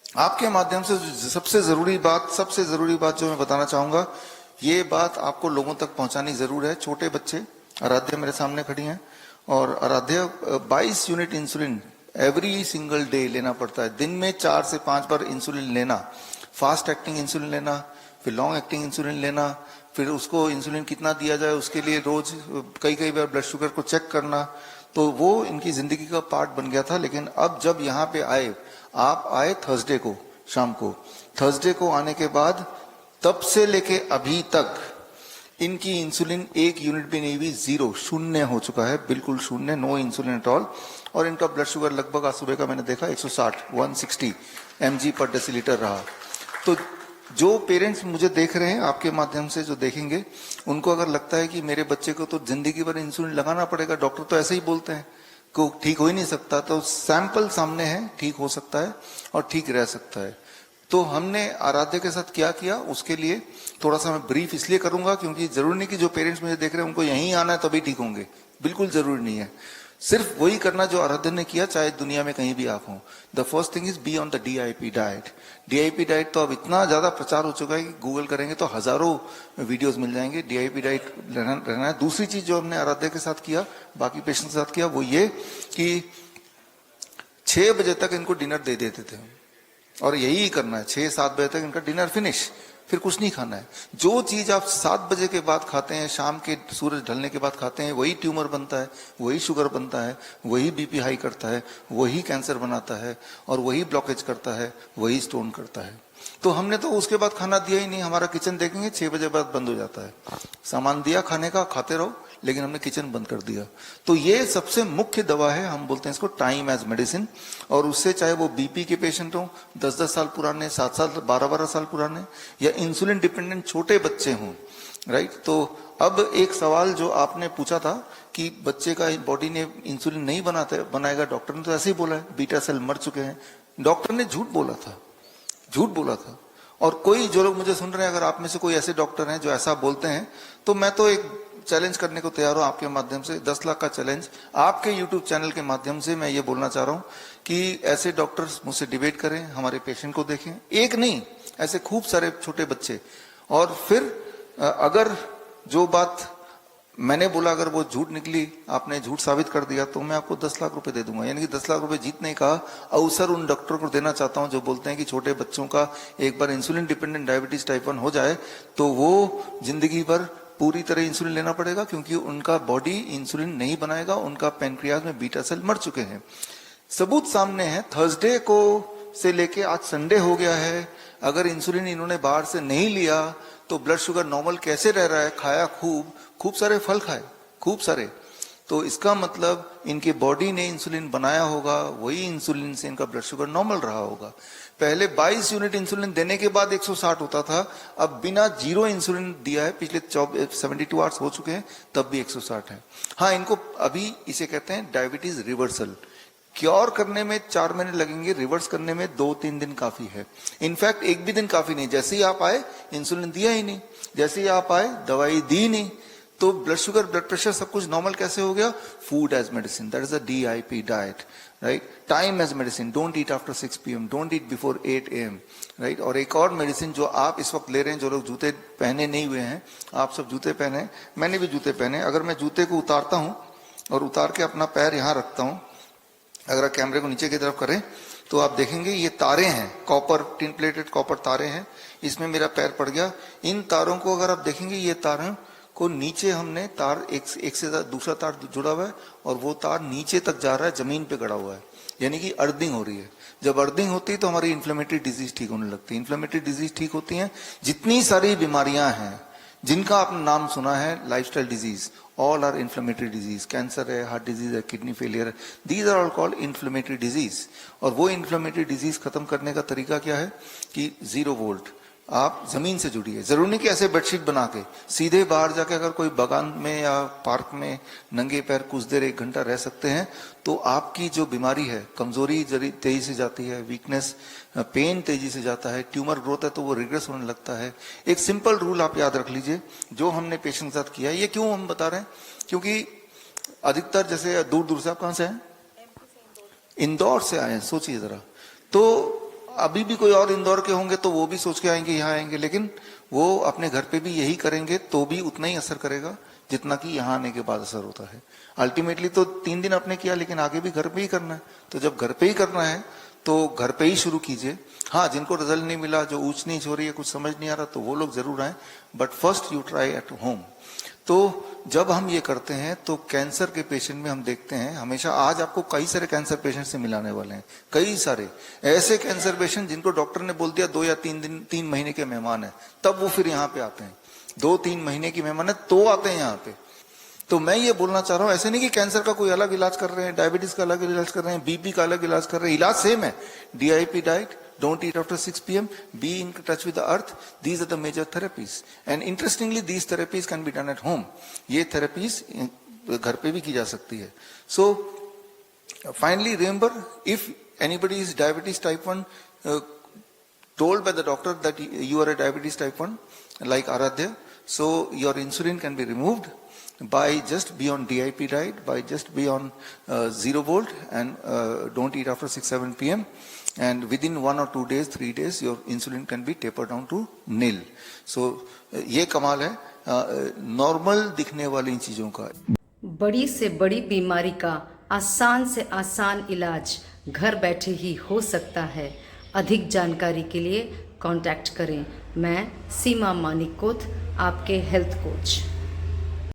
आपके माध्यम से सबसे जरूरी बात जो मैं बताना चाहूंगा, ये बात आपको लोगों तक पहुंचानी जरूर है। छोटे बच्चे, आराध्या मेरे सामने खड़ी हैं, और Aaradhya 22 unit insulin every single day लेना पड़ता है। दिन में 4 से 5 बार इंसुलिन लेना, फास्ट एक्टिंग इंसुलिन लेना, फिर लॉन्ग एक्टिंग इंसुलिन लेना, फिर उसको इंसुलिन कितना दिया जाए उसके लिए रोज कई बार ब्लड शुगर को चेक करना। तो वो इनकी जिंदगी का पार्ट बन गया था। लेकिन अब जब यहाँ पे आए, आप आए थर्सडे को शाम को, थर्सडे को आने के बाद तब से लेके अभी तक इनकी इंसुलिन 1 यूनिट भी नहीं हुई, 0 शून्य हो चुका है, बिल्कुल शून्य, नो इंसुलिन एट ऑल। और इनका ब्लड शुगर लगभग आज सुबह का मैंने देखा 160 mg पर डेसीलीटर रहा। तो जो पेरेंट्स मुझे देख रहे हैं, आपके माध्यम से जो देखेंगे, उनको अगर लगता है कि मेरे बच्चे को तो जिंदगी भर इंसुलिन लगाना पड़ेगा, डॉक्टर तो ऐसे ही बोलते हैं को ठीक हो ही नहीं सकता, तो सैंपल सामने है, ठीक हो सकता है और ठीक रह सकता है। तो हमने आराध्य के साथ क्या किया, उसके लिए थोड़ा सा मैं ब्रीफ इसलिए करूंगा क्योंकि जरूरी नहीं कि जो पेरेंट्स मुझे देख रहे हैं उनको यहीं आना है तभी ठीक होंगे, बिल्कुल जरूरी नहीं है। सिर्फ वही करना जो आराध्य ने किया, चाहे दुनिया में कहीं भी आप हो। The first thing is be on the DIP diet. DIP diet तो अब इतना ज्यादा प्रचार हो चुका है कि गूगल करेंगे तो हजारों वीडियोस मिल जाएंगे। DIP डाइट रहना है। दूसरी चीज जो हमने आराध्य के साथ किया, बाकी पेशेंट के साथ किया, वो ये कि 6 बजे तक इनको डिनर दे देते थे, और यही करना है, 6-7 बजे तक इनका डिनर फिनिश, फिर कुछ नहीं खाना है। जो चीज आप 7 बजे के बाद खाते हैं, शाम के सूरज ढलने के बाद खाते हैं, वही ट्यूमर बनता है, वही शुगर बनता है, वही बीपी हाई करता है, वही कैंसर बनाता है, और वही ब्लॉकेज करता है, वही स्टोन करता है। तो हमने तो उसके बाद खाना दिया ही नहीं। हमारा किचन देखेंगे 6 बजे बाद बंद हो जाता है। सामान दिया खाने का, खाते रहो, लेकिन हमने किचन बंद कर दिया। तो ये सबसे मुख्य दवा है, हम बोलते हैं इसको टाइम एज मेडिसिन। और उससे चाहे वो बीपी के पेशेंट हो, 10-10 साल पुराने, 7 साल, 12-12 साल पुराने, या इंसुलिन डिपेंडेंट छोटे बच्चे हों, राइट। तो अब एक सवाल जो आपने पूछा था कि बच्चे का बॉडी ने इंसुलिन नहीं बनाएगा, डॉक्टर ने तो ऐसे ही बोला है, बीटा सेल मर चुके हैं। डॉक्टर ने झूठ बोला था। और कोई जो लोग मुझे सुन रहे हैं, अगर आप में से कोई ऐसे डॉक्टर हैं जो ऐसा बोलते हैं, तो मैं तो एक चैलेंज करने को तैयार हूं आपके माध्यम से, 10 लाख का चैलेंज आपके YouTube चैनल के माध्यम से मैं ये बोलना चाह रहा हूं कि ऐसे डॉक्टर्स मुझसे डिबेट करें, हमारे पेशेंट को देखें, एक नहीं, ऐसे खूब सारे छोटे बच्चे। और फिर अगर जो बात मैंने बोला अगर वो झूठ निकली, आपने झूठ साबित कर दिया, तो मैं आपको 10 लाख रुपए दे दूंगा। यानी कि 10 लाख रुपए जीतने का अवसर उन डॉक्टर को देना चाहता हूं जो बोलते हैं कि छोटे बच्चों का एक बार इंसुलिन डिपेंडेंट डायबिटीज टाइप 1 हो जाए तो वो जिंदगी भर पूरी तरह इंसुलिन लेना पड़ेगा, क्योंकि उनका बॉडी इंसुलिन नहीं बनाएगा, उनका पेनक्रियाज में बीटा सेल मर चुके हैं। सबूत सामने है। थर्सडे को से लेके आज संडे हो गया है, अगर इंसुलिन इन्होंने बाहर से नहीं लिया तो ब्लड शुगर नॉर्मल कैसे रह रहा है? खाया खूब सारे फल खाए, खूब सारे। तो इसका मतलब इनके बॉडी ने इंसुलिन बनाया होगा, वही इंसुलिन से इनका ब्लड शुगर नॉर्मल रहा होगा। पहले 22 यूनिट इंसुलिन देने के बाद 160 होता था, अब बिना 0 इंसुलिन दिया है, पिछले 72 आवर्स हो चुके हैं, तब भी 160 है। हाँ, इनको अभी इसे कहते हैं डायबिटीज रिवर्सल। क्योर करने में 4 महीने लगेंगे, रिवर्स करने में 2-3 दिन काफी है। इनफैक्ट एक भी दिन काफी नहीं। जैसे ही आप आए इंसुलिन दिया ही नहीं, जैसे ही आप आए दवाई दी नहीं, तो ब्लड शुगर, ब्लड प्रेशर सब कुछ नॉर्मल कैसे हो गया? Food as medicine, that is a DIP diet, right. Time as medicine, don't eat after 6 PM, don't eat before 8 AM, right. और एक और मेडिसिन जो आप इस वक्त ले रहे हैं, जो लोग जूते पहने नहीं हुए हैं, आप सब जूते पहने, मैंने भी जूते पहने। अगर मैं जूते को उतारता हूं और उतार के अपना पैर यहां रखता हूं, अगर आप कैमरे को नीचे की तरफ करें तो आप देखेंगे ये तारे हैं, कॉपर, टिन प्लेटेड कॉपर तारे हैं, इसमें मेरा पैर पड़ गया। इन तारों को अगर आप देखेंगे, ये तारों को नीचे हमने तार एक से दूसरा तार जुड़ा हुआ है, और वो तार नीचे तक जा रहा है, जमीन पे गड़ा हुआ है, यानी कि अर्थिंग हो रही है। जब अर्थिंग होती है तो हमारी इन्फ्लेमेटरी डिजीज ठीक होने लगती है। इन्फ्लेमेटरी डिजीज ठीक होती है, जितनी सारी बीमारियां हैं जिनका आपने नाम सुना है, lifestyle disease, all are inflammatory disease, cancer है, हार्ट डिजीज है, किडनी फेलियर है, these are all called inflammatory disease। और वो inflammatory disease खत्म करने का तरीका क्या है कि 0 वोल्ट, आप जमीन से जुड़िए। जरूरी नहीं कि ऐसे बेडशीट बना के सीधे बाहर जाके अगर कोई बागान में या पार्क में नंगे पैर कुछ देर 1 घंटा रह सकते हैं, तो आपकी जो बीमारी है, कमजोरी तेजी से जाती है, वीकनेस, पेन तेजी से जाता है, ट्यूमर ग्रोथ है तो वो रिग्रेस होने लगता है। एक सिंपल रूल आप याद रख लीजिए, जो हमने पेशेंट के साथ किया है। ये क्यों हम बता रहे हैं? क्योंकि अधिकतर, जैसे दूर दूर से, आप कहां से हैं? इंदौर से आए हैं, सोचिए जरा। तो अभी भी कोई और इंदौर के होंगे तो वो भी सोच के आएंगे यहाँ आएंगे, लेकिन वो अपने घर पे भी यही करेंगे तो भी उतना ही असर करेगा जितना कि यहाँ आने के बाद असर होता है। अल्टीमेटली तो 3 दिन आपने किया, लेकिन आगे भी घर पे ही करना है। तो जब घर पे ही करना है तो घर पे ही शुरू कीजिए। हाँ, जिनको रिजल्ट नहीं मिला, जो ऊंच नीच हो रही है, कुछ समझ नहीं आ रहा, तो वो लोग जरूर आए, but first you try at home. तो जब हम ये करते हैं तो कैंसर के पेशेंट में हम देखते हैं हमेशा, आज आपको कई सारे कैंसर पेशेंट से मिलाने वाले हैं, कई सारे ऐसे कैंसर पेशेंट जिनको डॉक्टर ने बोल दिया 2 या 3 महीने के मेहमान है, तब वो फिर यहाँ पे आते हैं। 2-3 महीने की मेहमान है तो आते हैं यहाँ पे। तो मैं ये बोलना चाह रहा हूं, ऐसे नहीं कि कैंसर का कोई अलग इलाज कर रहे हैं, डायबिटीज का अलग इलाज कर रहे हैं, बीपी का अलग इलाज कर रहे हैं, इलाज सेम है। DIP diet, don't eat after 6 p.m, be in touch with the earth, these are the major therapies, and interestingly these therapies can be done at home. ये therapies घर पे भी की जा सकती है। So finally remember, if anybody is diabetes type 1, told by the doctor that you are a diabetes type 1 like Aradhya, so your insulin can be removed by just be on DIP diet, by just be on 0 volt, and don't eat after 6-7 p.m, and within 1 or 2 days, 3 days, your insulin can be tapered down to nil. So ये कमाल है normal दिखने वाली चीजों का। बड़ी से बड़ी बीमारी का आसान से आसान इलाज घर बैठे ही हो सकता है। अधिक जानकारी के लिए कांटेक्ट करें। मैं सीमा मानिक कोथ, आपके हेल्थ कोच।